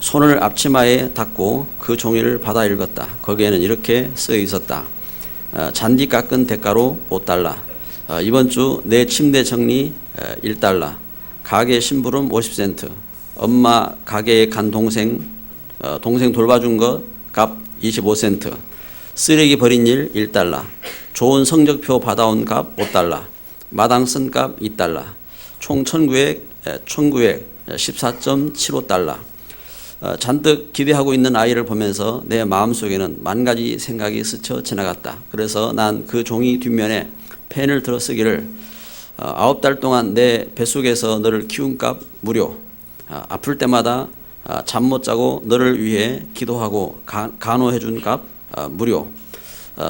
손을 앞치마에 닫고 그 종이를 받아 읽었다. 거기에는 이렇게 쓰여 있었다. 잔디 깎은 대가로 $5. 이번 주 내 침대 정리 $1. 가게 심부름 50센트. 엄마 가게에 간 동생 돌봐준 것 값 25센트. 쓰레기 버린 일 $1. 좋은 성적표 받아온 값 $5. 마당 쓴 값 $2. 총 천구액 14.75달러. 잔뜩 기대하고 있는 아이를 보면서 내 마음속에는 만 가지 생각이 스쳐 지나갔다. 그래서 난 그 종이 뒷면에 펜을 들어 쓰기를 9달 동안 내 뱃속에서 너를 키운 값 무료. 아플 때마다 잠 못 자고 너를 위해 기도하고 간호해 준 값 무료.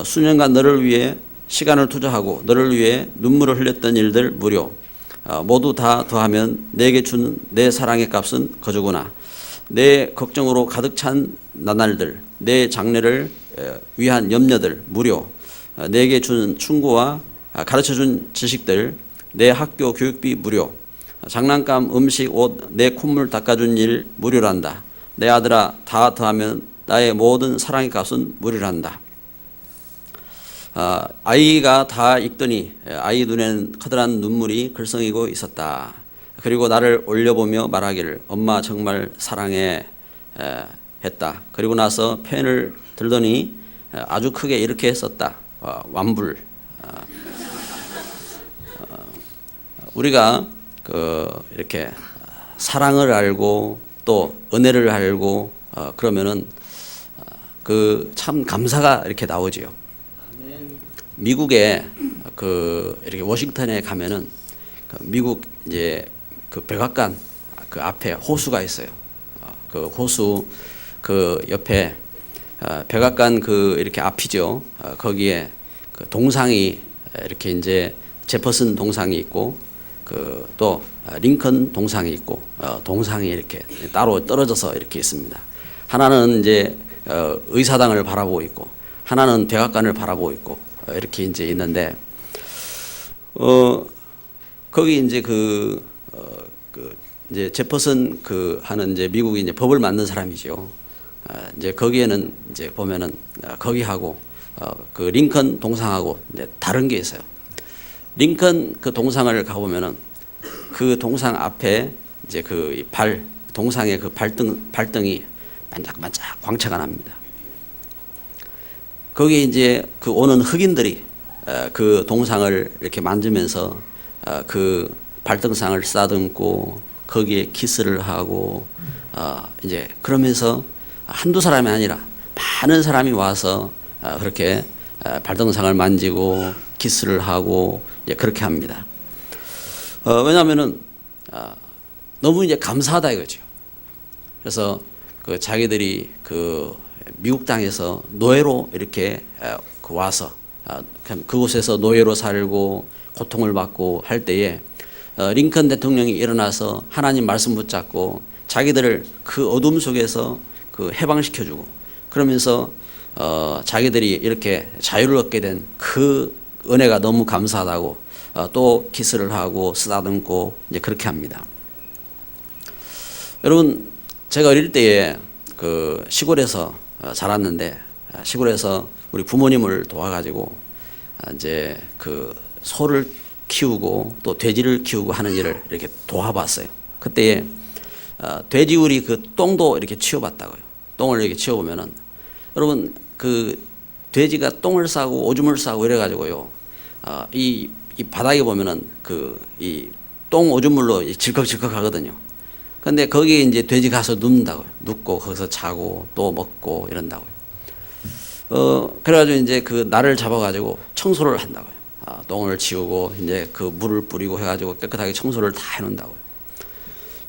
수년간 너를 위해 시간을 투자하고 너를 위해 눈물을 흘렸던 일들 무료. 모두 다 더하면 내게 준 내 사랑의 값은 거저구나. 내 걱정으로 가득 찬 나날들, 내 장래를 위한 염려들 무료. 내게 준 충고와 가르쳐준 지식들, 내 학교 교육비 무료. 장난감, 음식, 옷, 내 콧물 닦아준 일 무료란다. 내 아들아, 다 더하면 나의 모든 사랑의 값은 무료란다. 아이가 다 읽더니 아이 눈에는 커다란 눈물이 글썽이고 있었다. 그리고 나를 올려보며 말하기를 엄마 정말 사랑해 했다. 그리고 나서 펜을 들더니 아주 크게 이렇게 썼다. 완불. 우리가 이렇게 사랑을 알고 또 은혜를 알고 그러면은 참 감사가 이렇게 나오지요. 미국에 이렇게 워싱턴에 가면은 미국 이제 그 백악관 그 앞에 호수가 있어요. 그 호수 그 옆에 백악관 이렇게 앞이죠. 거기에 그 동상이 이렇게 이제 제퍼슨 동상이 있고 또 링컨 동상이 있고 동상이 이렇게 따로 떨어져서 이렇게 있습니다. 하나는 이제 의사당을 바라보고 있고 하나는 백악관을 바라보고 있고 이렇게 이제 있는데 거기 이제 이제 제퍼슨 하는 이제 미국이 이제 법을 만든 사람이죠. 이제 거기에는 이제 보면은 거기하고 그 링컨 동상하고 이제 다른 게 있어요. 링컨 그 동상을 가보면은 그 동상 앞에 이제 동상의 그 발등이 반짝반짝 광채가 납니다. 거기에 이제 오는 흑인들이 그 동상을 이렇게 만지면서 그 발등상을 쓰다듬고 거기에 키스를 하고 이제 그러면서 한두 사람이 아니라 많은 사람이 와서 그렇게 발등상을 만지고 키스를 하고 이제 그렇게 합니다. 왜냐하면은 너무 이제 감사하다 이거죠. 그래서 자기들이 미국 땅에서 노예로 이렇게 와서 그곳에서 노예로 살고 고통을 받고 할 때에 링컨 대통령이 일어나서 하나님 말씀 붙잡고 자기들을 그 어둠 속에서 해방시켜주고 그러면서 자기들이 이렇게 자유를 얻게 된 그 은혜가 너무 감사하다고 또 키스를 하고 쓰다듬고 이제 그렇게 합니다. 여러분, 제가 어릴 때에 시골에서 자랐는데 시골에서 우리 부모님을 도와가지고 이제 소를 키우고 또 돼지를 키우고 하는 일을 이렇게 도와봤어요. 그때에 돼지우리 똥도 이렇게 치워봤다고요. 똥을 이렇게 치워보면은 여러분 돼지가 똥을 싸고 오줌을 싸고 이래가지고요. 이 바닥에 보면은 이 똥 오줌물로 질컥질컥 하거든요. 근데 거기에 이제 돼지 가서 눕는다고요. 눕고 거기서 자고 또 먹고 이런다고요. 그래가지고 이제 날을 잡아가지고 청소를 한다고요. 똥을 치우고 이제 물을 뿌리고 해가지고 깨끗하게 청소를 다 해놓는다고요.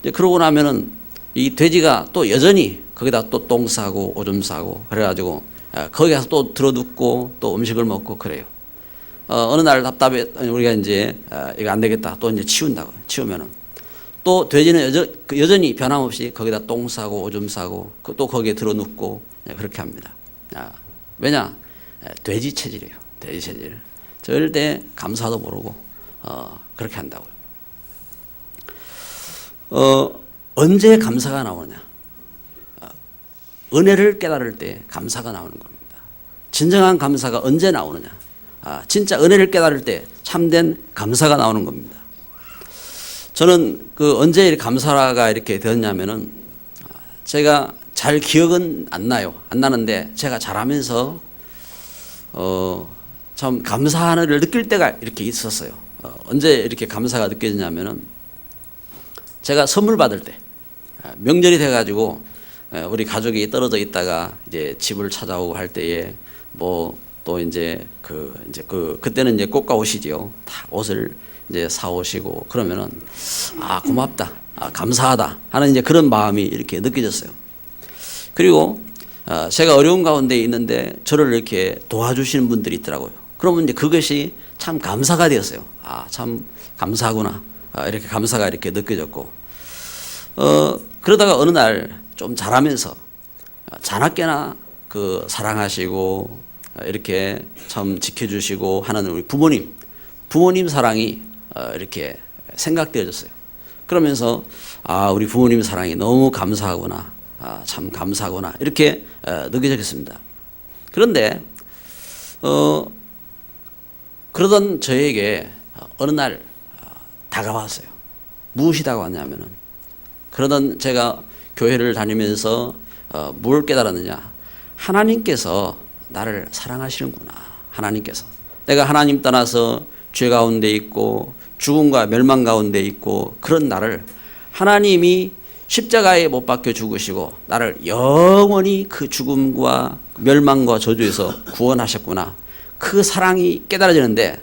이제 그러고 나면은 이 돼지가 또 여전히 거기다 또 똥 싸고 오줌 싸고 그래가지고 거기 가서 또 들어눕고 또 음식을 먹고 그래요. 어느 날 답답해 우리가 이제 이거 안 되겠다 또 이제 치운다고요. 치우면은 또 돼지는 여전히 변함없이 거기다 똥 싸고 오줌 싸고 또 거기에 들어눕고 그렇게 합니다. 왜냐? 돼지 체질이에요. 돼지 체질. 절대 감사도 모르고 그렇게 한다고요. 언제 감사가 나오느냐? 은혜를 깨달을 때 감사가 나오는 겁니다. 진정한 감사가 언제 나오느냐? 진짜 은혜를 깨달을 때 참된 감사가 나오는 겁니다. 저는 언제 감사가 이렇게 되었냐면은 제가 잘 기억은 안 나는데 제가 자라면서 참 감사를 느낄 때가 이렇게 있었어요. 언제 이렇게 감사가 느껴지냐면은 제가 선물 받을 때, 명절이 돼가지고 우리 가족이 떨어져 있다가 이제 집을 찾아오고 할 때에 뭐 또 이제 그때는 이제 꽃가 옷이지요. 다 옷을 이제 사오시고 그러면은 고맙다, 감사하다 하는 이제 그런 마음이 이렇게 느껴졌어요. 그리고 제가 어려운 가운데 있는데 저를 이렇게 도와주시는 분들이 있더라고요. 그러면 이제 그것이 참 감사가 되었어요. 참 감사하구나. 이렇게 감사가 이렇게 느껴졌고, 그러다가 어느 날 좀 자라면서 자나깨나 사랑하시고 이렇게 참 지켜주시고 하는 우리 부모님 사랑이 이렇게 생각되어졌어요. 그러면서 우리 부모님 사랑이 너무 감사하구나. 참 감사하구나. 이렇게 느껴졌습니다. 그런데 그러던 저에게 어느 날 다가왔어요. 무엇이 다가왔냐면은, 그러던 제가 교회를 다니면서 뭘 깨달았느냐? 하나님께서 나를 사랑하시는구나. 하나님께서 내가 하나님 떠나서 죄 가운데 있고 죽음과 멸망 가운데 있고 그런 나를 하나님이 십자가에 못 박혀 죽으시고 나를 영원히 그 죽음과 멸망과 저주에서 구원하셨구나. 그 사랑이 깨달아지는데,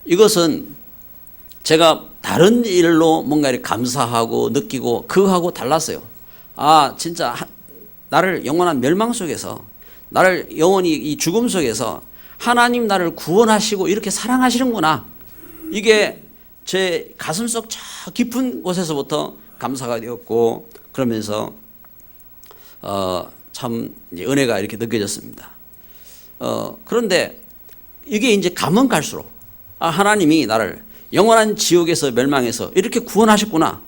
이것은 제가 다른 일로 뭔가 이렇게 감사하고 느끼고 그거하고 달랐어요. 진짜 나를 영원한 멸망 속에서, 나를 영원히 이 죽음 속에서 하나님 나를 구원하시고 이렇게 사랑하시는구나. 이게 제 가슴속 저 깊은 곳에서부터 감사가 되었고, 그러면서 참 이제 은혜가 이렇게 느껴졌습니다. 그런데 이게 이제 가면 갈수록 하나님이 나를 영원한 지옥에서 멸망해서 이렇게 구원하셨구나.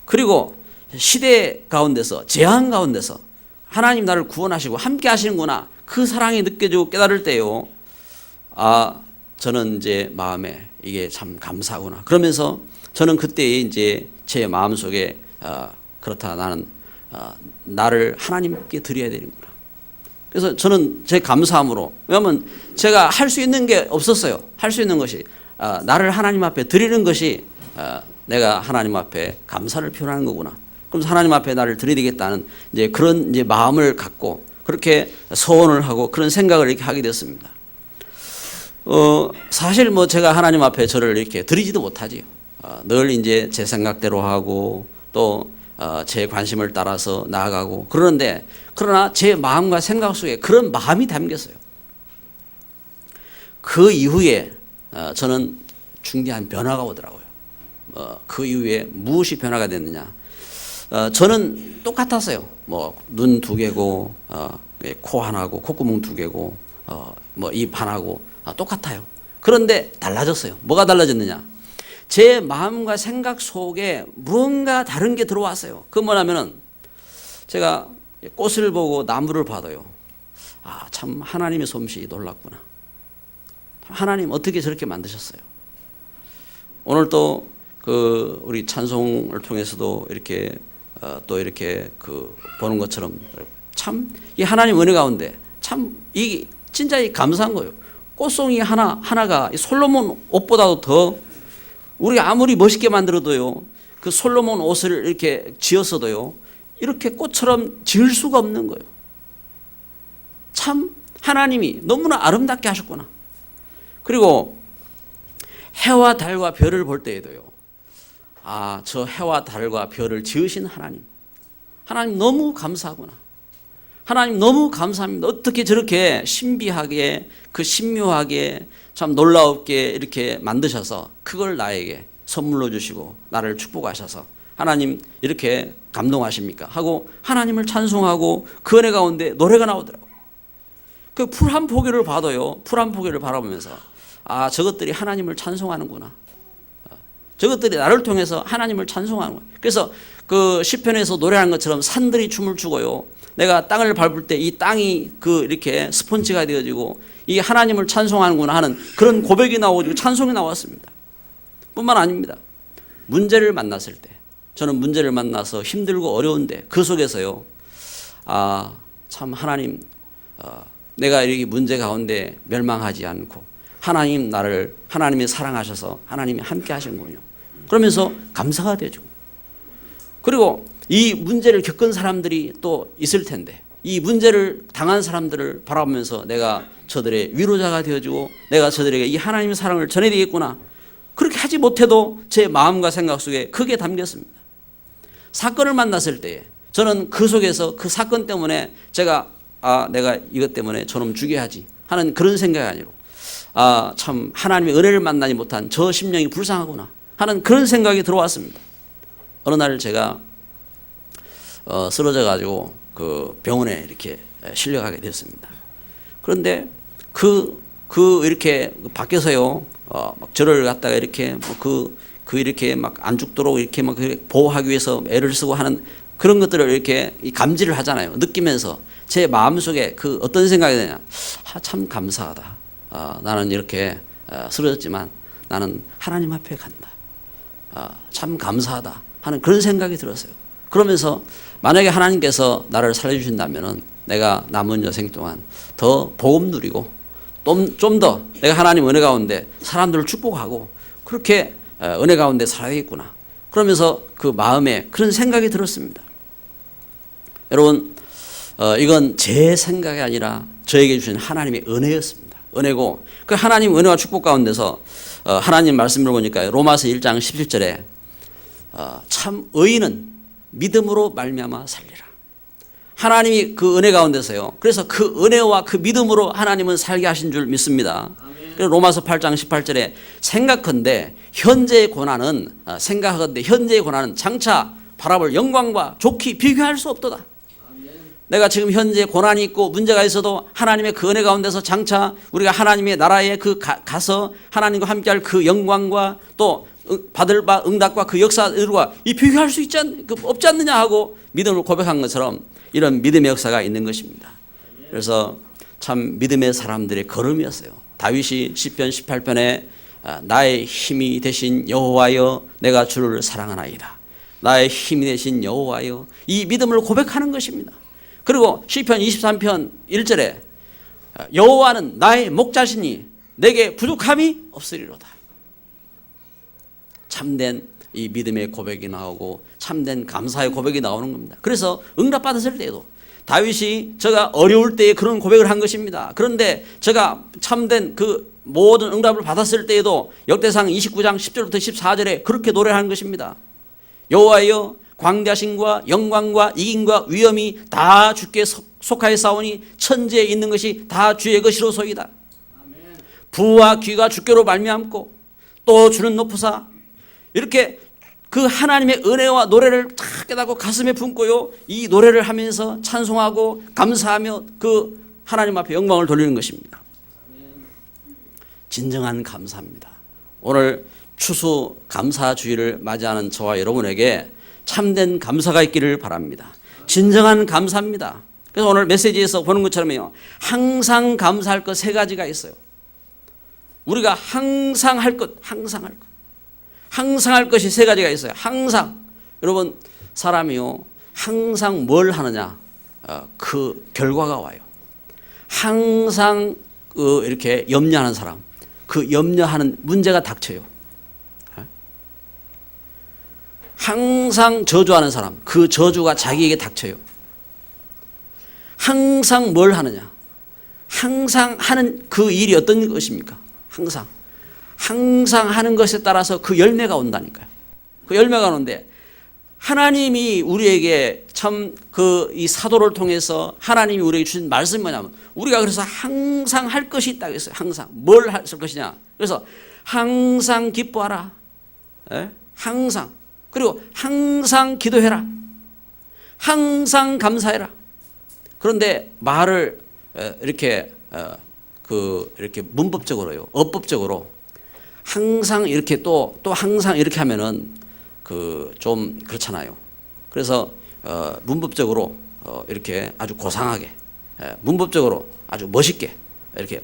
그리고 시대 가운데서, 재앙 가운데서 하나님 나를 구원하시고 함께 하시는구나. 그 사랑이 느껴지고 깨달을 때요, 저는 이제 마음에 이게 참 감사하구나. 그러면서 저는 그때 이제 제 마음속에 그렇다, 나는 나를 하나님께 드려야 되는구나. 그래서 저는 제 감사함으로, 왜냐하면 제가 할 수 있는 게 없었어요. 할 수 있는 것이 나를 하나님 앞에 드리는 것이 내가 하나님 앞에 감사를 표현하는 거구나. 그럼 하나님 앞에 나를 드리겠다는 이제 그런 이제 마음을 갖고 그렇게 소원을 하고 그런 생각을 이렇게 하게 됐습니다. 사실 뭐 제가 하나님 앞에 저를 이렇게 드리지도 못하지요. 늘 이제 제 생각대로 하고 또 제 관심을 따라서 나아가고 그러는데, 그러나 제 마음과 생각 속에 그런 마음이 담겼어요. 그 이후에 저는 중대한 변화가 오더라고요. 그 이후에 무엇이 변화가 됐느냐? 저는 똑같았어요. 뭐 눈 2개고 코 하나고 콧구멍 2개고 뭐 입 하나고 똑같아요. 그런데 달라졌어요. 뭐가 달라졌느냐? 제 마음과 생각 속에 무언가 다른 게 들어왔어요. 그 뭐냐면은, 제가 꽃을 보고 나무를 봐도요, 참 하나님의 솜씨 놀랍구나. 하나님 어떻게 저렇게 만드셨어요? 오늘 또 우리 찬송을 통해서도 이렇게 또 이렇게 보는 것처럼 참 이 하나님 은혜 가운데 참 이 진짜 이 감사한 거예요. 꽃송이 하나가 솔로몬 옷보다도 더, 우리가 아무리 멋있게 만들어도요, 그 솔로몬 옷을 이렇게 지었어도요, 이렇게 꽃처럼 지을 수가 없는 거예요. 참 하나님이 너무나 아름답게 하셨구나. 그리고 해와 달과 별을 볼 때에도요, 저 해와 달과 별을 지으신 하나님 너무 감사하구나. 하나님 너무 감사합니다. 어떻게 저렇게 신비하게, 신묘하게, 참 놀라웠게 이렇게 만드셔서 그걸 나에게 선물로 주시고 나를 축복하셔서 하나님 이렇게 감동하십니까? 하고 하나님을 찬송하고 그 은혜 가운데 노래가 나오더라고요. 그 풀 한 포기를 봐도요, 풀 한 포기를 바라보면서 저것들이 하나님을 찬송하는구나. 저것들이 나를 통해서 하나님을 찬송하는 거예요. 그래서 그 시편에서 노래하는 것처럼 산들이 춤을 추고요, 내가 땅을 밟을 때 이 땅이 이렇게 스폰지가 되어지고 이 하나님을 찬송하는구나 하는 그런 고백이 나오고 찬송이 나왔습니다. 뿐만 아닙니다. 문제를 만났을 때, 저는 문제를 만나서 힘들고 어려운데 그 속에서요, 참 하나님, 내가 이렇게 문제 가운데 멸망하지 않고 하나님이 사랑하셔서 하나님이 함께 하신군요. 그러면서 감사가 되죠. 그리고 이 문제를 겪은 사람들이 또 있을 텐데 이 문제를 당한 사람들을 바라보면서 내가 저들의 위로자가 되어주고 내가 저들에게 이 하나님의 사랑을 전해야 되겠구나. 그렇게 하지 못해도 제 마음과 생각 속에 크게 담겼습니다. 사건을 만났을 때 저는 그 속에서 그 사건 때문에 내가 이것 때문에 저놈 죽여야지 하는 그런 생각이 아니고 참 하나님의 은혜를 만나지 못한 저 심령이 불쌍하구나 하는 그런 생각이 들어왔습니다. 어느 날 제가 쓰러져 가지고 그 병원에 이렇게 실려가게 됐습니다. 그런데 이렇게 밖에서요 막 저를 갖다가 이렇게 이렇게 막 안 죽도록 이렇게 막 보호하기 위해서 애를 쓰고 하는 그런 것들을 이렇게 감지를 하잖아요. 느끼면서 제 마음속에 어떤 생각이 드냐, 참 감사하다. 나는 이렇게 쓰러졌지만 나는 하나님 앞에 간다. 참 감사하다 하는 그런 생각이 들었어요. 그러면서 만약에 하나님께서 나를 살려주신다면은 내가 남은 여생 동안 더 복음 누리고 좀 더 내가 하나님 은혜 가운데 사람들을 축복하고 그렇게 은혜 가운데 살아야 되겠구나. 그러면서 그 마음에 그런 생각이 들었습니다. 여러분, 이건 제 생각이 아니라 저에게 주신 하나님의 은혜였습니다. 은혜고 그 하나님 은혜와 축복 가운데서 하나님 말씀을 보니까 로마서 1장 17절에 참 의인은 믿음으로 말미암아 살리라. 하나님이 그 은혜 가운데서요. 그래서 그 은혜와 그 믿음으로 하나님은 살게 하신 줄 믿습니다. 그래서 로마서 8장 18절에 생각하건대 현재의 고난은 장차 바라볼 영광과 좋게 비교할 수 없도다. 내가 지금 현재 고난이 있고 문제가 있어도 하나님의 그 은혜 가운데서 장차 우리가 하나님의 나라에 가서 하나님과 함께할 그 영광과 또 받을 바 응답과 그 역사들과 비교할 수 없지 않느냐 하고 믿음을 고백한 것처럼 이런 믿음의 역사가 있는 것입니다. 그래서 참 믿음의 사람들의 걸음이었어요. 다윗이 시편 18편에 나의 힘이 되신 여호와여 내가 주를 사랑하나이다. 나의 힘이 되신 여호와여, 이 믿음을 고백하는 것입니다. 그리고 시편 23편 1절에 여호와는 나의 목자시니 내게 부족함이 없으리로다. 참된 이 믿음의 고백이 나오고 참된 감사의 고백이 나오는 겁니다. 그래서 응답받았을 때에도 다윗이 제가 어려울 때에 그런 고백을 한 것입니다. 그런데 제가 참된 그 모든 응답을 받았을 때에도 역대상 29장 10절부터 14절에 그렇게 노래하는 것입니다. 여호와여 광대하심과 영광과 이김과 위엄이 다 주께 속하였사오니 천지에 있는 것이 다 주의 것이로소이다. 부와 귀가 주께로 말미암고 또 주는 높으사, 이렇게 그 하나님의 은혜와 노래를 탁 깨닫고 가슴에 품고요 이 노래를 하면서 찬송하고 감사하며 그 하나님 앞에 영광을 돌리는 것입니다. 진정한 감사입니다. 오늘 추수 감사주의를 맞이하는 저와 여러분에게 참된 감사가 있기를 바랍니다. 진정한 감사입니다. 그래서 오늘 메시지에서 보는 것처럼요 항상 감사할 것 세 가지가 있어요. 우리가 항상 할 것, 항상 할 것이 세 가지가 있어요. 항상. 여러분, 사람이요 항상 뭘 하느냐 그 결과가 와요. 항상 이렇게 염려하는 사람, 그 염려하는 문제가 닥쳐요. 항상 저주하는 사람, 그 저주가 자기에게 닥쳐요. 항상 뭘 하느냐, 항상 하는 그 일이 어떤 것입니까? 항상 하는 것에 따라서 그 열매가 온다니까요. 그 열매가 오는데 하나님이 우리에게 참 이 사도를 통해서 하나님이 우리에게 주신 말씀이 뭐냐면 우리가 그래서 항상 할 것이 있다고 했어요. 항상 뭘 할 것이냐. 그래서 항상 기뻐하라. 항상. 그리고 항상 기도해라. 항상 감사해라. 그런데 말을 이렇게 이렇게 문법적으로요, 어법적으로 항상 이렇게 또 항상 이렇게 하면은 좀 그렇잖아요. 그래서 문법적으로 이렇게 아주 고상하게 문법적으로 아주 멋있게 이렇게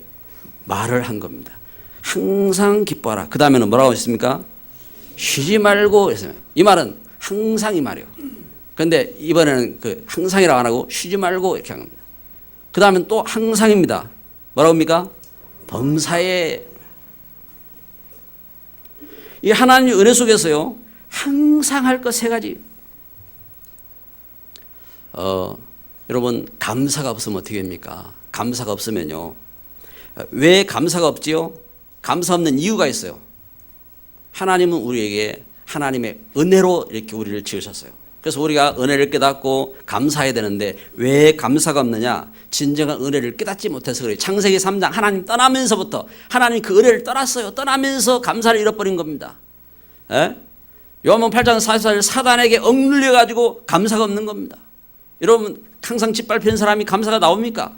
말을 한 겁니다. 항상 기뻐하라. 그 다음에는 뭐라고 했습니까? 쉬지 말고 했어요. 이 말은 항상 이 말이에요. 그런데 이번에는 그 항상이라고 안 하고 쉬지 말고 이렇게 한 겁니다. 그 다음엔 또 항상입니다. 뭐라고 합니까? 범사에. 이 하나님의 은혜 속에서요, 항상 할 것 세 가지. 여러분, 감사가 없으면 어떻게 됩니까? 감사가 없으면요. 왜 감사가 없지요? 감사 없는 이유가 있어요. 하나님은 우리에게 하나님의 은혜로 이렇게 우리를 지으셨어요. 그래서 우리가 은혜를 깨닫고 감사해야 되는데 왜 감사가 없느냐? 진정한 은혜를 깨닫지 못해서 그래요. 창세기 3장 하나님 떠나면서부터 하나님 그 은혜를 떠났어요. 떠나면서 감사를 잃어버린 겁니다. 요한복음 8장 44절 사단에게 억눌려 가지고 감사가 없는 겁니다. 여러분 항상 짓밟히는 사람이 감사가 나옵니까?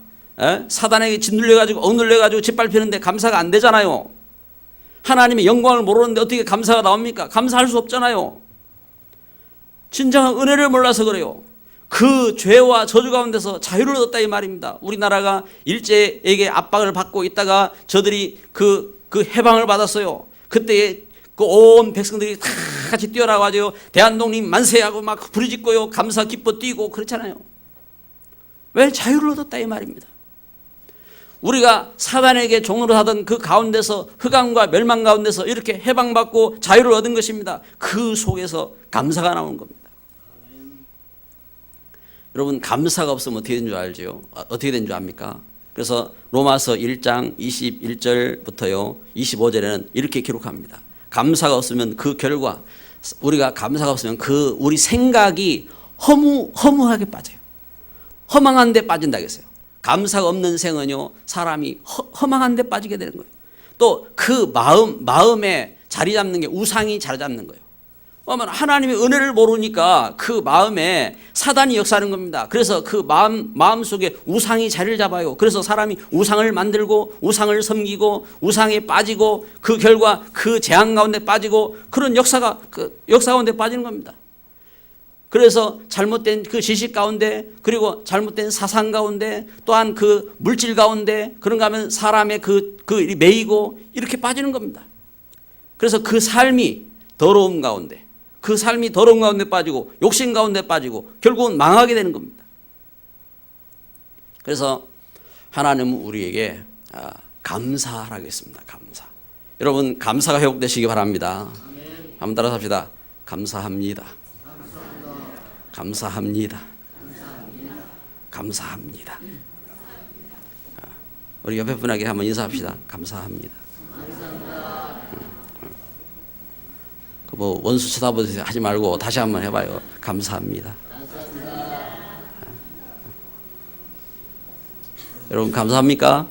사단에게 짓눌려 가지고 억눌려 가지고 짓밟히는데 감사가 안 되잖아요. 하나님의 영광을 모르는데 어떻게 감사가 나옵니까? 감사할 수 없잖아요. 진정한 은혜를 몰라서 그래요. 그 죄와 저주 가운데서 자유를 얻었다 이 말입니다. 우리나라가 일제에게 압박을 받고 있다가 저들이 그 해방을 받았어요. 그때 그 온 백성들이 다 같이 뛰어나가지고 대한독립 만세하고 막 부르짖고요. 감사 기뻐 뛰고 그렇잖아요. 왜? 자유를 얻었다 이 말입니다. 우리가 사단에게 종으로 하던 그 가운데서 흑암과 멸망 가운데서 이렇게 해방받고 자유를 얻은 것입니다. 그 속에서 감사가 나오는 겁니다. 여러분 감사가 없으면 어떻게 된 줄 알지요? 어떻게 된 줄 압니까? 그래서 로마서 1장 21절부터요 25절에는 이렇게 기록합니다. 감사가 없으면 그 결과, 우리가 감사가 없으면 그 우리 생각이 허무하게 빠져요. 허망한 데 빠진다 그랬어요. 감사가 없는 생은요 사람이 허망한 데 빠지게 되는 거예요. 또 그 마음에 자리 잡는 게 우상이 자리 잡는 거예요. 하나님의 은혜를 모르니까 그 마음에 사단이 역사하는 겁니다. 그래서 그 마음 속에 우상이 자리를 잡아요. 그래서 사람이 우상을 만들고 우상을 섬기고 우상에 빠지고 그 결과 그 재앙 가운데 빠지고 그런 역사 가운데 빠지는 겁니다. 그래서 잘못된 그 지식 가운데 그리고 잘못된 사상 가운데 또한 그 물질 가운데 그런가 하면 사람의 그 매이고 이렇게 빠지는 겁니다. 그래서 그 삶이 더러움 가운데 빠지고 욕심 가운데 빠지고 결국은 망하게 되는 겁니다. 그래서 하나님은 우리에게 감사하라고 했습니다. 감사. 여러분 감사가 회복되시기 바랍니다. 한번 따라서 합시다. 감사합니다. 감사합니다. 감사합니다. 우리 옆에 분에게 한번 인사합시다. 감사합니다. 뭐 원수 쳐다보듯이 하지 말고 다시 한번 해봐요. 감사합니다. 여러분 감사합니까?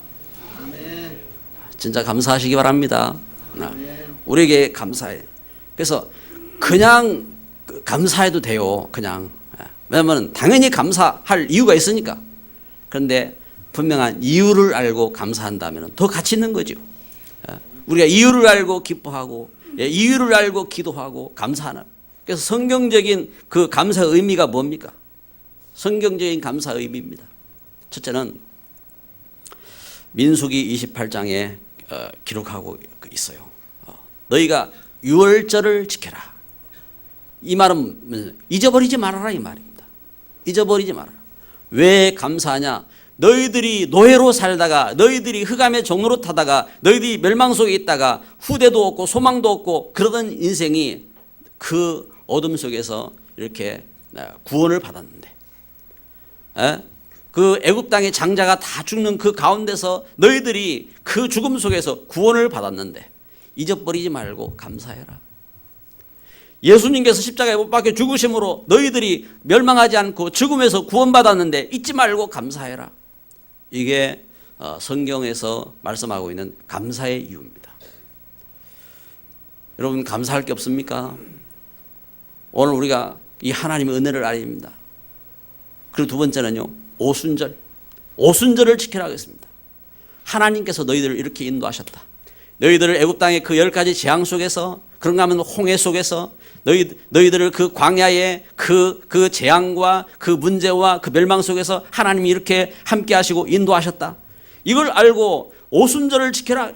진짜 감사하시기 바랍니다. 우리에게 감사해. 그래서 그냥 감사해도 돼요. 그냥. 왜냐하면 당연히 감사할 이유가 있으니까. 그런데 분명한 이유를 알고 감사한다면 더 가치 있는 거죠. 우리가 이유를 알고 기뻐하고 이유를 알고 기도하고 감사하는. 그래서 성경적인 그 감사의 의미가 뭡니까? 성경적인 감사의 의미입니다. 첫째는 민수기 28장에 기록하고 있어요. 너희가 유월절을 지켜라. 이 말은 잊어버리지 말아라 이 말입니다. 잊어버리지 말아라. 왜 감사하냐? 너희들이 노예로 살다가 너희들이 흑암의 종로로 타다가 너희들이 멸망 속에 있다가 후대도 없고 소망도 없고 그러던 인생이 그 어둠 속에서 이렇게 구원을 받았는데 그 애굽 땅의 장자가 다 죽는 그 가운데서 너희들이 그 죽음 속에서 구원을 받았는데 잊어버리지 말고 감사해라. 예수님께서 십자가에 못 박혀 죽으심으로 너희들이 멸망하지 않고 죽음에서 구원받았는데 잊지 말고 감사해라. 이게 성경에서 말씀하고 있는 감사의 이유입니다. 여러분 감사할 게 없습니까? 오늘 우리가 이 하나님의 은혜를 알립니다. 그리고 두 번째는요 오순절을 지키라고 했습니다. 하나님께서 너희들을 이렇게 인도하셨다. 너희들을 애굽 땅의 그 10가지 재앙 속에서 그런가 하면 홍해 속에서 너희들을 그 광야의 그 재앙과 그 문제와 그 멸망 속에서 하나님이 이렇게 함께 하시고 인도하셨다. 이걸 알고 오순절을 지켜라.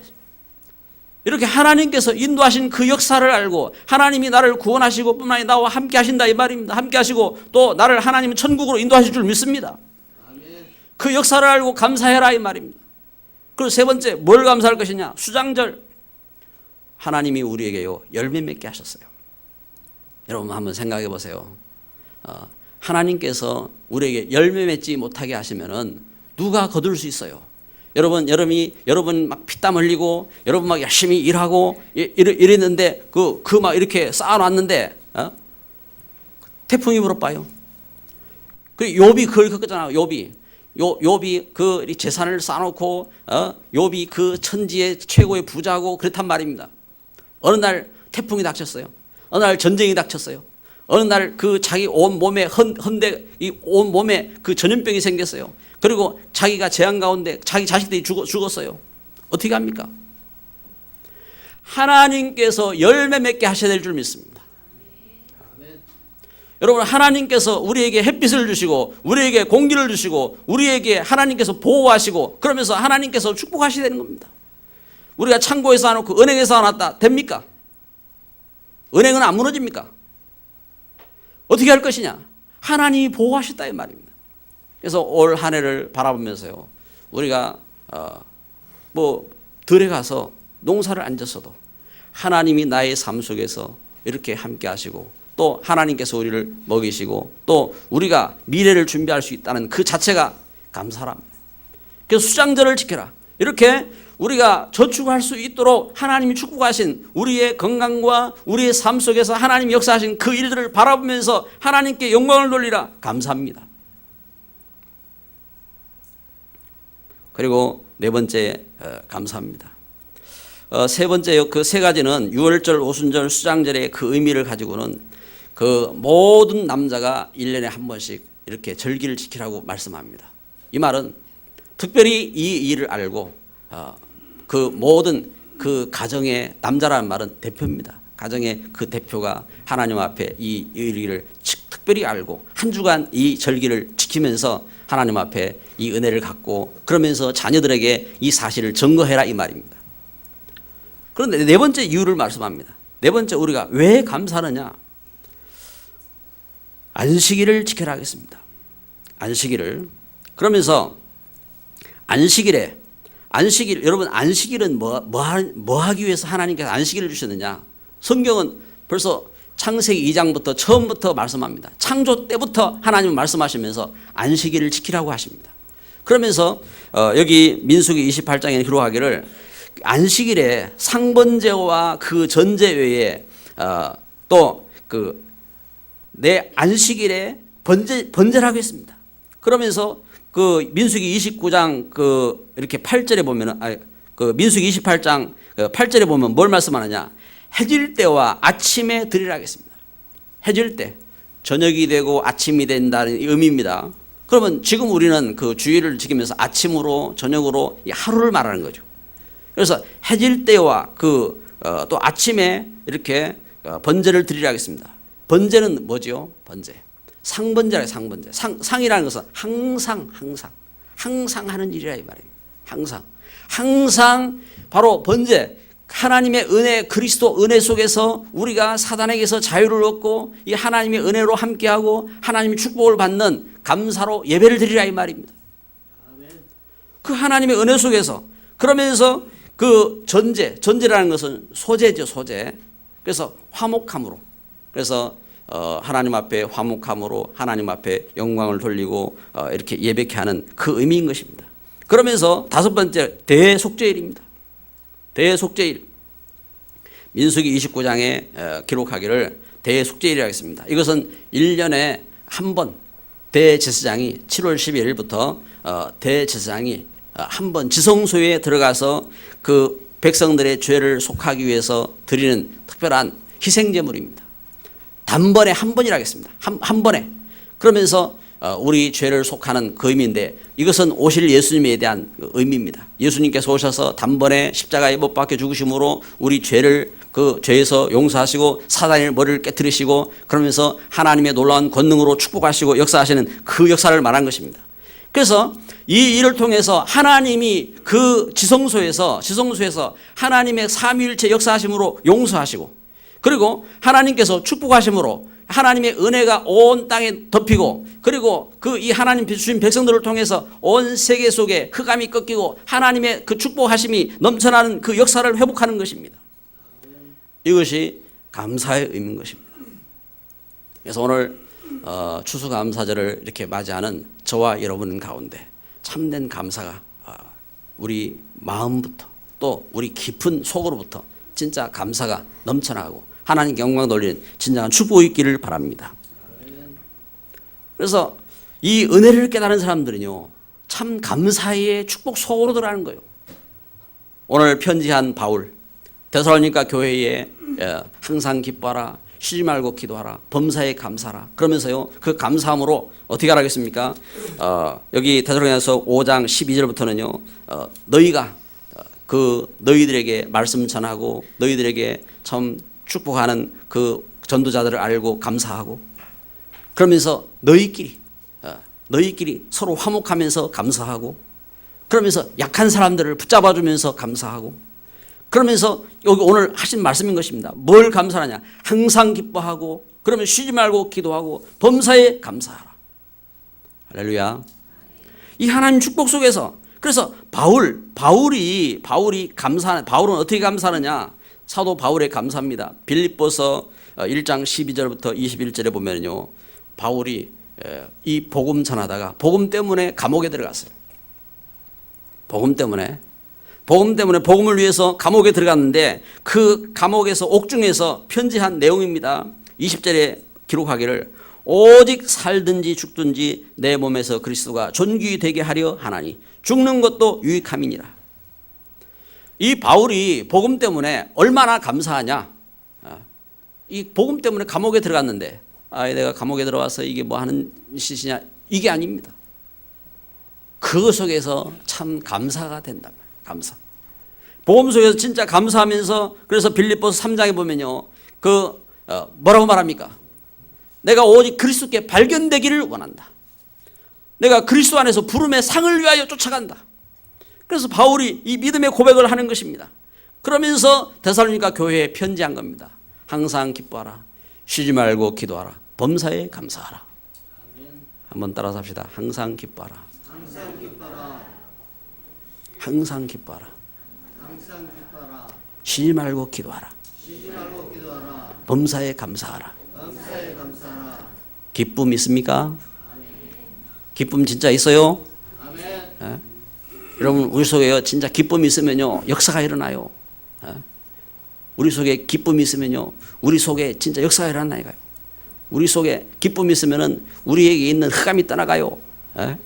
이렇게 하나님께서 인도하신 그 역사를 알고 하나님이 나를 구원하시고 뿐만 아니라 나와 함께 하신다 이 말입니다. 함께 하시고 또 나를 하나님은 천국으로 인도하실 줄 믿습니다. 그 역사를 알고 감사해라 이 말입니다. 그리고 세 번째 뭘 감사할 것이냐? 수장절. 하나님이 우리에게요 열매 맺게 하셨어요. 여러분 한번 생각해 보세요. 하나님께서 우리에게 열매 맺지 못하게 하시면은 누가 거둘 수 있어요? 여러분 막 피땀 흘리고 여러분 막 열심히 일하고 이랬는데 그 막 이렇게 쌓아놨는데 태풍이 불어봐요. 그 욥이 그걸 겪었잖아요. 욥이 그 재산을 쌓아놓고 욥이 그 천지의 최고의 부자고 그렇단 말입니다. 어느 날 태풍이 닥쳤어요. 어느 날 전쟁이 닥쳤어요. 어느 날 그 자기 온 몸에 이 온 몸에 그 전염병이 생겼어요. 그리고 자기가 재앙 가운데 자기 자식들이 죽었어요. 어떻게 합니까? 하나님께서 열매 맺게 하셔야 될 줄 믿습니다. 여러분 하나님께서 우리에게 햇빛을 주시고 우리에게 공기를 주시고 우리에게 하나님께서 보호하시고 그러면서 하나님께서 축복하셔야 되는 겁니다. 우리가 창고에 쌓아놓고 은행에 쌓아놨다 됩니까? 은행은 안 무너집니까? 어떻게 할 것이냐? 하나님이 보호하셨다 이 말입니다. 그래서 올 한 해를 바라보면서요 우리가 들에 가서 농사를 안 졌어도 하나님이 나의 삶 속에서 이렇게 함께 하시고 또 하나님께서 우리를 먹이시고 또 우리가 미래를 준비할 수 있다는 그 자체가 감사랍니다. 그래서 수장절을 지켜라. 이렇게 우리가 저축할 수 있도록 하나님이 축복하신 우리의 건강과 우리의 삶 속에서 하나님이 역사하신 그 일들을 바라보면서 하나님께 영광을 돌리라. 감사합니다. 그리고 네 번째 감사합니다. 세 번째 그 세 가지는 유월절, 오순절, 수장절의 그 의미를 가지고는 그 모든 남자가 1년에 한 번씩 이렇게 절기를 지키라고 말씀합니다. 이 말은 특별히 이 일을 알고 그 모든 그 가정의 남자라는 말은 대표입니다. 가정의 그 대표가 하나님 앞에 이 일을 특별히 알고 한 주간 이 절기를 지키면서 하나님 앞에 이 은혜를 갖고 그러면서 자녀들에게 이 사실을 증거해라 이 말입니다. 그런데 네 번째 이유를 말씀합니다. 네 번째 우리가 왜 감사하느냐? 안식일을 지켜라 하겠습니다. 안식일을. 그러면서 안식일 여러분 안식일은 뭐 하기 위해서 하나님께서 안식일을 주셨느냐? 성경은 벌써 창세기 2장부터 처음부터 말씀합니다. 창조 때부터 하나님은 말씀하시면서 안식일을 지키라고 하십니다. 그러면서 여기 민수기 28장에 기록하기를 안식일에 상번제와 그 전제 외에 또 그 내 안식일에 번제를 하겠습니다. 그러면서 그 민수기 29장 그 이렇게 8절에 보면은 그 민수기 28장 8절에 보면 뭘 말씀하느냐? 해질 때와 아침에 드리라 하겠습니다. 해질 때 저녁이 되고 아침이 된다는 의미입니다. 그러면 지금 우리는 그 주일을 지키면서 아침으로 저녁으로 이 하루를 말하는 거죠. 그래서 해질 때와 그 또 아침에 이렇게 번제를 드리라 하겠습니다. 번제는 뭐죠? 번제. 상번제라 상번제. 상이라는 것은 항상 하는 일이라 이 말입니다. 항상 바로 번제. 하나님의 은혜, 그리스도 은혜 속에서 우리가 사단에게서 자유를 얻고 이 하나님의 은혜로 함께하고 하나님의 축복을 받는 감사로 예배를 드리라 이 말입니다. 그 하나님의 은혜 속에서 그러면서 그 전제라는 것은 소재죠, 소재. 그래서 화목함으로. 그래서 하나님 앞에 화목함으로 하나님 앞에 영광을 돌리고 이렇게 예배케 하는 그 의미인 것입니다. 그러면서 다섯 번째 대속죄일입니다. 대속죄일. 민수기 29장에 기록하기를 대속죄일이라고 했습니다. 이것은 1년에 한 번 대제사장이 7월 12일부터 대제사장이 한 번 지성소에 들어가서 그 백성들의 죄를 속하기 위해서 드리는 특별한 희생제물입니다. 단번에 한 번이라 하겠습니다. 한 번에. 그러면서 우리 죄를 속하는 그 의미인데 이것은 오실 예수님에 대한 의미입니다. 예수님께서 오셔서 단번에 십자가에 못 박혀 죽으심으로 우리 죄를 그 죄에서 용서하시고 사단의 머리를 깨뜨리시고 그러면서 하나님의 놀라운 권능으로 축복하시고 역사하시는 그 역사를 말한 것입니다. 그래서 이 일을 통해서 하나님이 그 지성소에서 하나님의 삼위일체 역사하심으로 용서하시고 그리고 하나님께서 축복하심으로 하나님의 은혜가 온 땅에 덮이고 그리고 그 이 하나님 주신 백성들을 통해서 온 세계 속에 흑암이 꺾이고 하나님의 그 축복하심이 넘쳐나는 그 역사를 회복하는 것입니다. 이것이 감사의 의미인 것입니다. 그래서 오늘 추수감사절을 이렇게 맞이하는 저와 여러분 가운데 참된 감사가 우리 마음부터 또 우리 깊은 속으로부터 진짜 감사가 넘쳐나고 하나님 영광 돌리는 진정한 축복이 있기를 바랍니다. 그래서 이 은혜를 깨달은 사람들은요 참 감사의 축복 속으로 들어가는 거예요. 오늘 편지한 바울 데살로니가 교회에 항상 기뻐하라 쉬지 말고 기도하라 범사에 감사하라 그러면서요 그 감사함으로 어떻게 하라겠습니까? 여기 데살로니가서 5장 12절부터는요 너희가 그 너희들에게 말씀 전하고 너희들에게 참 축복하는 그 전도자들을 알고 감사하고 그러면서 너희끼리 서로 화목하면서 감사하고 그러면서 약한 사람들을 붙잡아주면서 감사하고 그러면서 여기 오늘 하신 말씀인 것입니다. 뭘 감사하냐? 항상 기뻐하고 그러면 쉬지 말고 기도하고 범사에 감사하라. 할렐루야. 이 하나님 축복 속에서 그래서 바울이 감사하는 바울은 어떻게 감사하느냐? 사도 바울의 감사입니다. 빌립보서 1장 12절부터 21절에 보면요. 바울이 이 복음 전하다가 복음 때문에 감옥에 들어갔어요. 복음 때문에 복음을 위해서 감옥에 들어갔는데 그 감옥에서 옥중에서 편지한 내용입니다. 20절에 기록하기를 오직 살든지 죽든지 내 몸에서 그리스도가 존귀 되게 하려 하나니 죽는 것도 유익함이니라. 이 바울이 복음 때문에 얼마나 감사하냐. 이 복음 때문에 감옥에 들어갔는데 내가 감옥에 들어와서 이게 뭐 하는 짓이냐 이게 아닙니다. 그 속에서 참 감사가 된다. 감사. 복음 속에서 진짜 감사하면서 그래서 빌립보서 3장에 보면요. 뭐라고 말합니까? 내가 오직 그리스도께 발견되기를 원한다. 내가 그리스도 안에서 부름의 상을 위하여 쫓아간다. 그래서 바울이 이 믿음의 고백을 하는 것입니다. 그러면서 데살로니가 교회에 편지한 겁니다. 항상 기뻐하라. 쉬지 말고 기도하라. 범사에 감사하라. 한번 따라서 합시다. 항상 기뻐하라. 항상 기뻐하라. 쉬지 말고 기도하라. 범사에 감사하라. 기쁨 있습니까? 기쁨 진짜 있어요? 예? 여러분 우리 속에 진짜 기쁨이 있으면요 역사가 일어나요. 예? 우리 속에 기쁨이 있으면요 우리 속에 진짜 역사가 일어나니까요. 우리 속에 기쁨이 있으면은 우리에게 있는 흑암이 떠나가요. 예?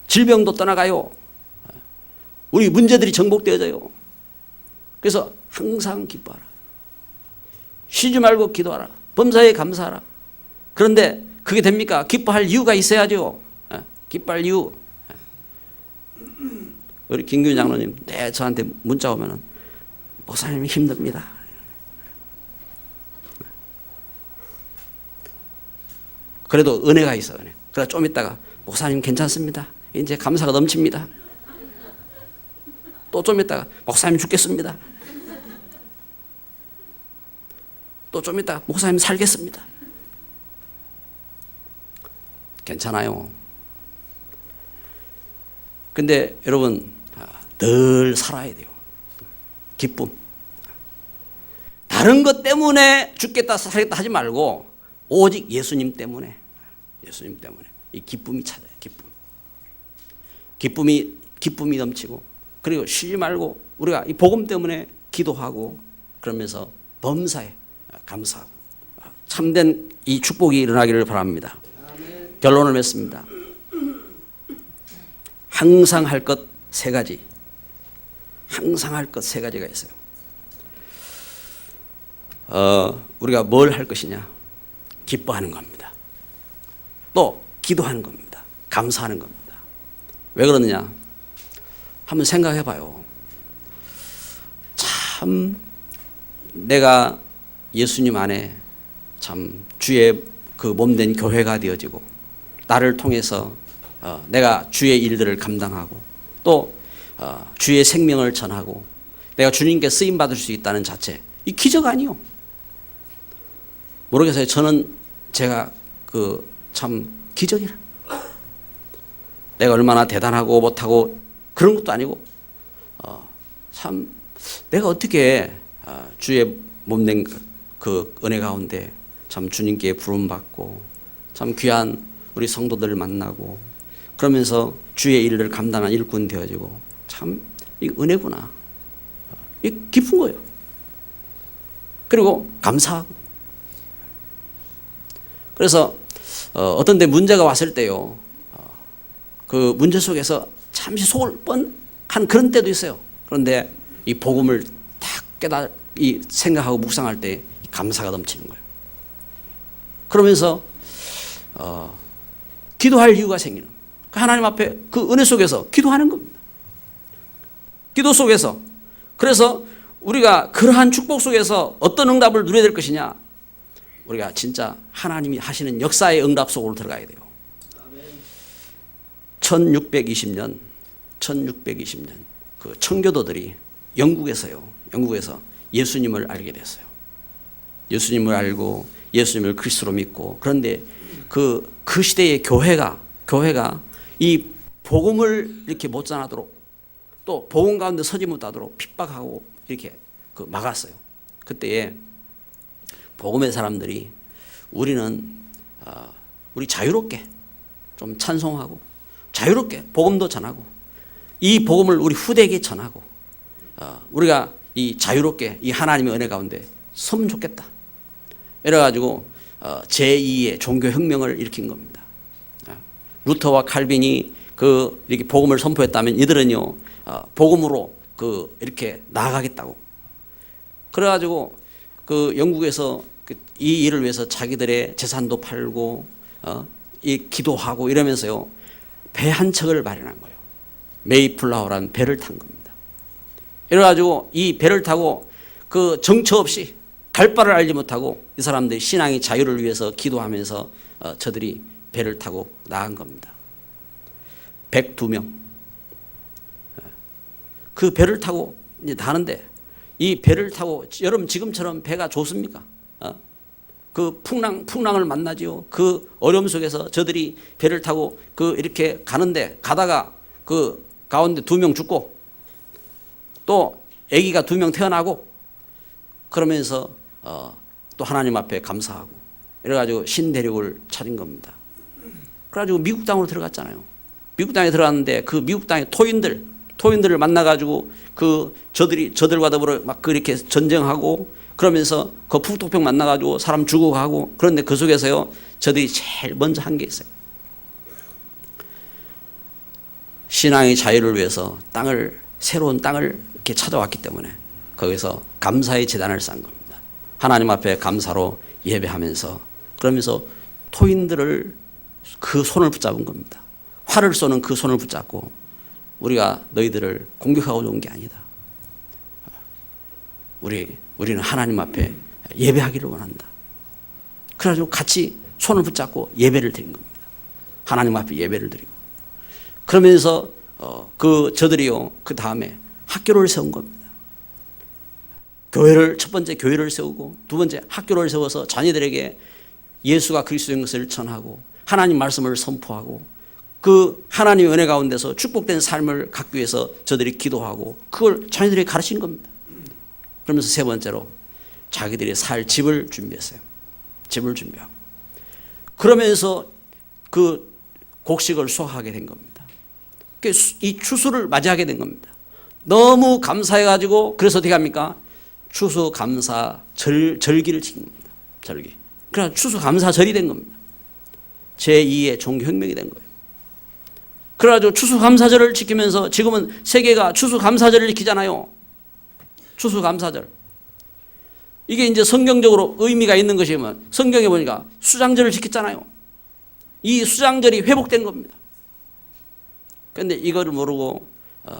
질병도 떠나가요. 우리 문제들이 정복되어져요. 그래서 항상 기뻐하라. 쉬지 말고 기도하라. 범사에 감사하라. 그런데 그게 됩니까? 기뻐할 이유가 있어야죠. 기뻐할 이유. 우리 김규현 장로님 저한테 문자 오면은 목사님 힘듭니다. 그래도 은혜가 있어. 은혜. 그래서 좀 있다가 목사님 괜찮습니다. 이제 감사가 넘칩니다. 또 좀 있다가 목사님 죽겠습니다. 또 좀 있다가 목사님 살겠습니다. 괜찮아요. 근데 여러분 늘 살아야 돼요. 기쁨. 다른 것 때문에 죽겠다 살겠다 하지 말고 오직 예수님 때문에 이 기쁨이 찾아요. 기쁨이 넘치고 그리고 쉬지 말고 우리가 이 복음 때문에 기도하고 그러면서 범사에 감사하고 참된 이 축복이 일어나기를 바랍니다. 결론을 맺습니다. 항상 할 것 세 가지. 항상 할 것 세 가지가 있어요. 우리가 뭘 할 것이냐? 기뻐하는 겁니다. 또 기도하는 겁니다. 감사하는 겁니다. 왜 그러느냐? 한번 생각해 봐요. 참 내가 예수님 안에 참 주의 그 몸된 교회가 되어지고 나를 통해서 내가 주의 일들을 감당하고 또 주의 생명을 전하고 내가 주님께 쓰임 받을 수 있다는 자체, 이 기적 아니요. 모르겠어요. 저는 제가 그 참 기적이라. 내가 얼마나 대단하고 못하고 그런 것도 아니고 참 내가 어떻게 주의 몸된 그 은혜 가운데 참 주님께 부름받고 참 귀한 우리 성도들을 만나고 그러면서 주의 일을 감당한 일꾼 되어지고 참 이 은혜구나. 이 깊은 거예요. 그리고 감사하고. 그래서 어떤 데 문제가 왔을 때요, 그 문제 속에서 잠시 속을 뻔한 그런 때도 있어요. 그런데 이 복음을 딱 생각하고 묵상할 때 감사가 넘치는 거예요. 그러면서 기도할 이유가 생기는 거예요. 하나님 앞에 그 은혜 속에서 기도하는 겁니다. 기도 속에서. 그래서 우리가 그러한 축복 속에서 어떤 응답을 누려야 될 것이냐, 우리가 진짜 하나님이 하시는 역사의 응답 속으로 들어가야 돼요. 1620년 그 청교도들이 영국에서 예수님을 알게 됐어요. 예수님을 알고 예수님을 그리스도로 믿고, 그런데 그 시대의 교회가 이 복음을 이렇게 못 전하도록 또 복음 가운데 서지 못하도록 핍박하고 이렇게 막았어요. 그때에 복음의 사람들이 우리는 우리 자유롭게 좀 찬송하고 자유롭게 복음도 전하고 이 복음을 우리 후대에게 전하고 우리가 이 자유롭게 이 하나님의 은혜 가운데 서면 좋겠다. 이래가지고 제2의 종교혁명을 일으킨 겁니다. 루터와 칼빈이 이렇게 복음을 선포했다면 이들은요 복음으로 이렇게 나아가겠다고. 그래가지고 영국에서 이 일을 위해서 자기들의 재산도 팔고 이 기도하고 이러면서요 배 한 척을 마련한 거예요. 메이플라워라는 배를 탄 겁니다. 이래가지고 이 배를 타고 그 정처 없이 갈 바를 알지 못하고 이 사람들이 신앙의 자유를 위해서 기도하면서 저들이 배를 타고 나간 겁니다. 102명. 그 배를 타고 이제 나는데 이 배를 타고 여러분 지금처럼 배가 좋습니까? 그 풍랑을 만나지요. 그 어려움 속에서 저들이 배를 타고 이렇게 가는데 가다가 그 가운데 2명 죽고 또 아기가 2명 태어나고 그러면서 또 하나님 앞에 감사하고 이래가지고 신대륙을 찾은 겁니다. 그래가지고 미국 땅으로 들어갔잖아요. 미국 땅에 들어갔는데 그 미국 땅의 토인들을 만나가지고 저들과 더불어 막 그렇게 전쟁하고 그러면서 그 북독병 만나가지고 사람 죽어가고 그런데 그 속에서요 저들이 제일 먼저 한 게 있어요. 신앙의 자유를 위해서 새로운 땅을 이렇게 찾아왔기 때문에 거기서 감사의 제단을 쌓은 겁니다. 하나님 앞에 감사로 예배하면서 그러면서 토인들을 그 손을 붙잡은 겁니다. 활을 쏘는 그 손을 붙잡고 우리가 너희들을 공격하고 온 게 아니다. 우리는 하나님 앞에 예배하기를 원한다. 그래가지고 같이 손을 붙잡고 예배를 드린 겁니다. 하나님 앞에 예배를 드리고 그러면서 저들이요 그 다음에 학교를 세운 겁니다. 첫 번째 교회를 세우고 두 번째 학교를 세워서 자녀들에게 예수가 그리스도인 것을 전하고 하나님 말씀을 선포하고 그 하나님의 은혜 가운데서 축복된 삶을 갖기 위해서 저들이 기도하고 그걸 자녀들에게 가르친 겁니다. 그러면서 세 번째로 자기들이 살 집을 준비했어요. 집을 준비하고 그러면서 그 곡식을 수확하게 된 겁니다. 이 추수를 맞이하게 된 겁니다. 너무 감사해가지고 그래서 어떻게 합니까? 추수감사 절기를 지킨 겁니다. 절기. 그래서 추수감사절이 된 겁니다. 제2의 종교혁명이 된 거예요. 그래가지고 추수감사절을 지키면서 지금은 세계가 추수감사절을 지키잖아요. 추수감사절. 이게 이제 성경적으로 의미가 있는 것이면 성경에 보니까 수장절을 지켰잖아요. 이 수장절이 회복된 겁니다. 그런데 이걸 모르고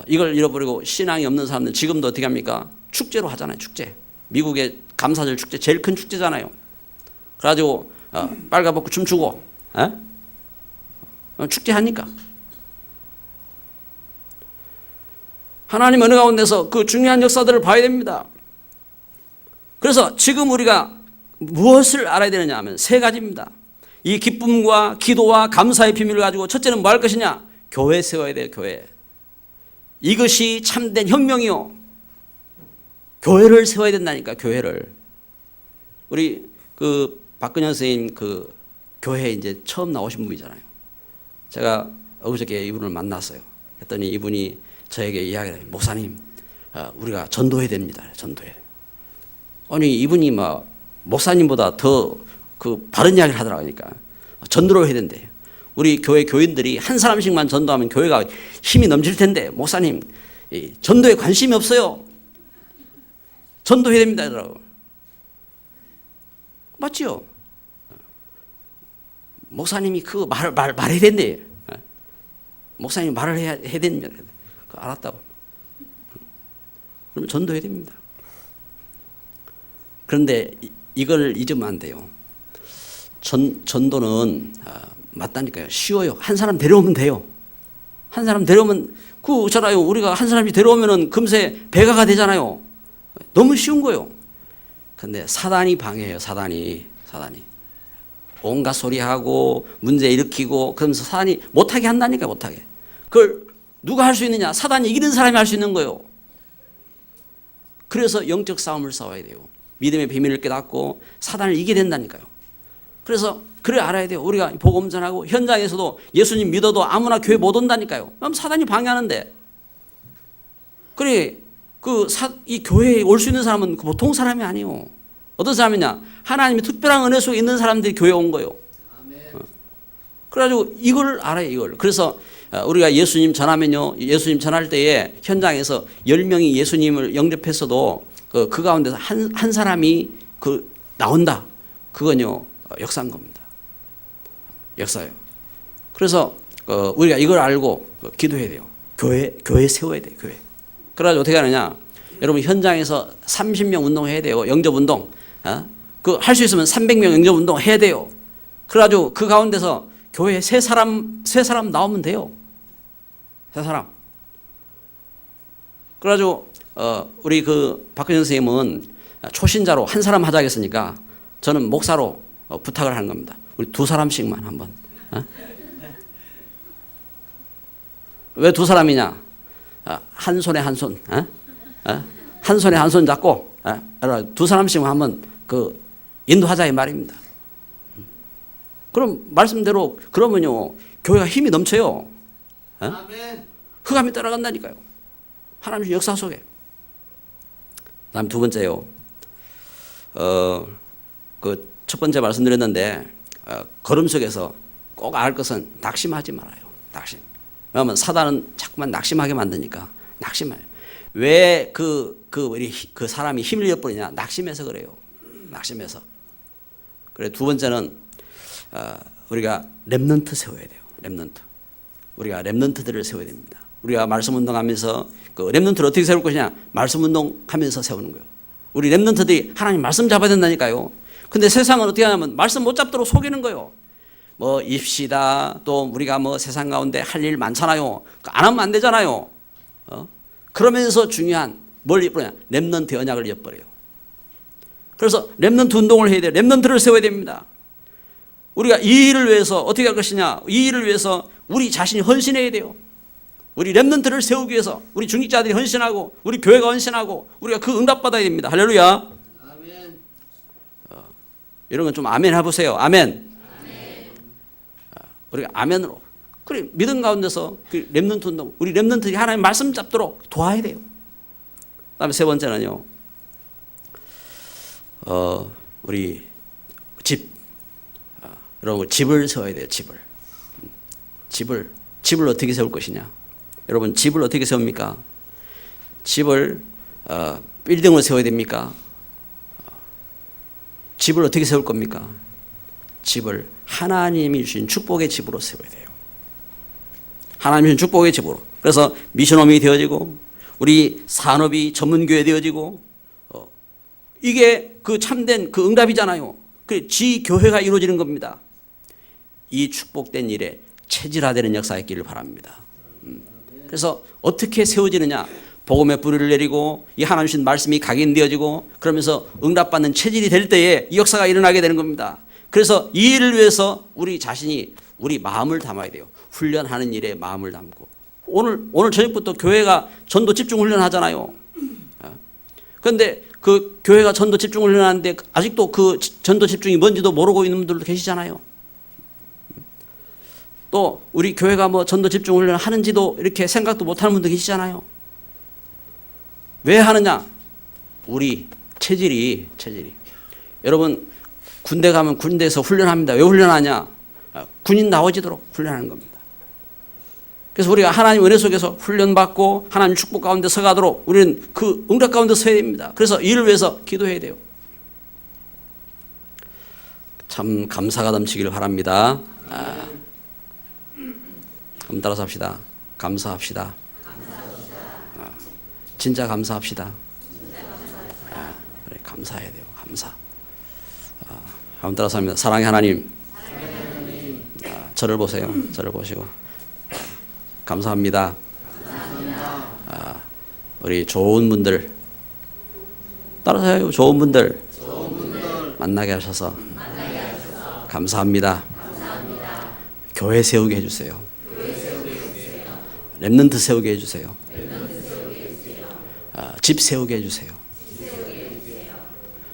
이걸 잃어버리고 신앙이 없는 사람들 지금도 어떻게 합니까? 축제로 하잖아요. 축제. 미국의 감사절 축제 제일 큰 축제잖아요. 그래가지고 빨가벗고 춤추고 축제하니까 하나님 어느 가운데서 그 중요한 역사들을 봐야 됩니다. 그래서 지금 우리가 무엇을 알아야 되느냐 하면 세 가지입니다. 이 기쁨과 기도와 감사의 비밀을 가지고 첫째는 뭐 할 것이냐? 교회 세워야 돼요. 교회. 이것이 참된 혁명이요. 교회를 세워야 된다니까. 교회를. 우리 그 박근영 선생님 그 교회에 이제 처음 나오신 분이잖아요. 제가 어저께 이분을 만났어요. 했더니 이분이 저에게 이야기를 해요. 목사님, 우리가 전도해야 됩니다. 전도해야 돼요. 아니 이분이 막 목사님보다 더 그 바른 이야기를 하더라고요. 그러니까 전도를 해야 된대요. 우리 교회 교인들이 한 사람씩만 전도하면 교회가 힘이 넘칠 텐데 목사님 전도에 관심이 없어요. 전도해야 됩니다. 그러더라고요. 맞지요? 목사님이 그 말해야 된대요. 목사님이 말을 해야 됩니다. 알았다고. 그럼 전도해야 됩니다. 그런데 이걸 잊으면 안 돼요. 전도는 맞다니까요. 쉬워요. 한 사람 데려오면 돼요. 한 사람 데려오면 그잖아요. 우리가 한 사람이 데려오면은 금세 배가가 되잖아요. 너무 쉬운 거예요. 근데 사단이 방해해요. 사단이 온갖 소리하고 문제 일으키고 그러면서 사단이 못하게 한다니까. 못하게. 그걸 누가 할 수 있느냐? 사단이 이기는 사람이 할 수 있는 거예요. 그래서 영적 싸움을 싸워야 돼요. 믿음의 비밀을 깨닫고 사단을 이기게 된다니까요. 그래서 그래 알아야 돼요. 우리가 복음 전하고 현장에서도 예수님 믿어도 아무나 교회 못 온다니까요. 그럼 사단이 방해하는데. 그래 이 교회에 올 수 있는 사람은 보통 사람이 아니에요. 어떤 사람이냐? 하나님의 특별한 은혜 속에 있는 사람들이 교회에 온 거예요. 그래가지고 이걸 알아요. 이걸. 그래서 우리가 예수님 전하면요. 예수님 전할 때에 현장에서 10명이 예수님을 영접했어도 그 가운데서 한 사람이 나온다. 그건요. 역사인 겁니다. 역사예요. 그래서 우리가 이걸 알고 기도해야 돼요. 교회 세워야 돼요. 교회. 그래가지고 어떻게 하느냐? 여러분 현장에서 30명 운동해야 돼요. 영접운동. 할 수 있으면 300명 영접운동 해야 돼요. 그래가지고 그 가운데서 교회에 세 사람 나오면 돼요. 세 사람. 그래가지고 우리 그 박근영 선생님은 초신자로 한 사람 하자 했으니까 저는 목사로 부탁을 하는 겁니다. 우리 2사람씩만 한번. 왜 2사람이냐? 한 손에 한 손. 한 손에 한 손 잡고 2사람씩만 한번 인도하자 이 말입니다. 그럼 말씀대로 그러면요 교회가 힘이 넘쳐요. 흑암이 따라간다니까요. 하나님의 역사 속에. 다음 두 번째요. 그 첫 번째 말씀드렸는데 걸음 속에서 꼭 알 것은 낙심하지 말아요. 낙심. 왜냐하면 사단은 자꾸만 낙심하게 만드니까 낙심해요. 왜 그 사람이 힘을 잃어버리냐? 낙심해서 그래요. 낙심해서. 그래 두 번째는 우리가 렘넌트 세워야 돼요. 렘넌트. 우리가 렘넌트들을 세워야 됩니다. 우리가 말씀 운동하면서 그 렘넌트를 어떻게 세울 것이냐? 말씀 운동하면서 세우는 거예요. 우리 렘넌트들이 하나님 말씀 잡아야 된다니까요. 근데 세상은 어떻게 하냐면 말씀 못 잡도록 속이는 거예요. 뭐 입시다 또 우리가 뭐 세상 가운데 할 일 많잖아요. 안 하면 안 되잖아요. 그러면서 중요한 뭘 엿버리냐? 렘넌트 언약을 엿버려요. 그래서 렘넌트 운동을 해야 돼요. 렘넌트를 세워야 됩니다. 우리가 이 일을 위해서 어떻게 할 것이냐? 이 일을 위해서 우리 자신이 헌신해야 돼요. 우리 렘넌트를 세우기 위해서 우리 중직자들이 헌신하고 우리 교회가 헌신하고 우리가 그 응답받아야 됩니다. 할렐루야. 아멘. 이런 건 좀 아멘 해보세요. 아멘. 우리가 아멘으로 그래 믿음 가운데서 그 렘넌트 운동 우리 렘넌트들이 하나님 말씀 잡도록 도와야 돼요. 그다음에 세 번째는요. 우리 여러분 집을 세워야 돼요. 집을 어떻게 세울 것이냐? 여러분 집을 어떻게 세웁니까? 집을 빌딩으로 세워야 됩니까? 집을 어떻게 세울 겁니까? 집을 하나님이 주신 축복의 집으로 세워야 돼요. 하나님이 주신 축복의 집으로. 그래서 미션홈이 되어지고 우리 산업이 전문교회 되어지고 이게 그 참된 그 응답이잖아요. 그 지교회가 이루어지는 겁니다. 이 축복된 일에 체질화되는 역사가 있기를 바랍니다. 그래서 어떻게 세워지느냐? 복음의 뿌리를 내리고 이 하나님 주신 말씀이 각인되어지고 그러면서 응답받는 체질이 될 때에 이 역사가 일어나게 되는 겁니다. 그래서 이 일을 위해서 우리 자신이 우리 마음을 담아야 돼요. 훈련하는 일에 마음을 담고 오늘 저녁부터 교회가 전도 집중 훈련하잖아요. 그런데 그 교회가 전도 집중 훈련하는데 아직도 그 전도 집중이 뭔지도 모르고 있는 분들도 계시잖아요. 또 우리 교회가 뭐 전도 집중 훈련을 하는지도 이렇게 생각도 못하는 분도 계시잖아요. 왜 하느냐? 우리 체질이 여러분 군대 가면 군대에서 훈련합니다. 왜 훈련하냐? 군인 나오지도록 훈련하는 겁니다. 그래서 우리가 하나님 은혜 속에서 훈련받고 하나님 축복 가운데 서가도록 우리는 그 응답 가운데 서야 됩니다. 그래서 이를 위해서 기도해야 돼요. 참 감사가 넘치기를 바랍니다. 한번 따라서 합시다. 감사합시다. 진짜 감사합시다. 그래, 감사해야 돼요. 감사. 한번 따라서 합니다. 사랑의 하나님. 저를 보세요. 저를 보시고. 감사합니다. 우리 좋은 분들. 따라서 해요. 좋은 분들. 만나게 하셔서. 감사합니다. 교회 세우게 해주세요. 렘넌트 세우게 해주세요. 집 세우게 해주세요.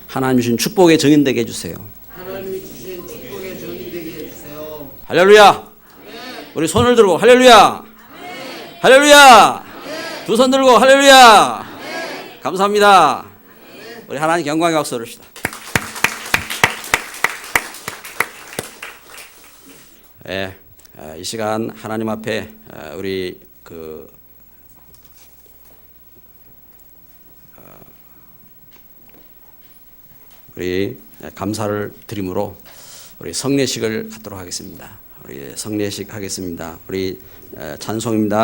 하나님 주신 축복의 증인되게 해주세요. 할렐루야. 우리 손을 들고 할렐루야. 할렐루야. 두 손 들고 할렐루야. 감사합니다. 우리 하나님 영광의 박수 드립시다. 이 시간 하나님 앞에 우리 우리 감사를 드림으로 우리 성례식을 갖도록 하겠습니다. 우리 성례식 하겠습니다. 우리 찬송입니다.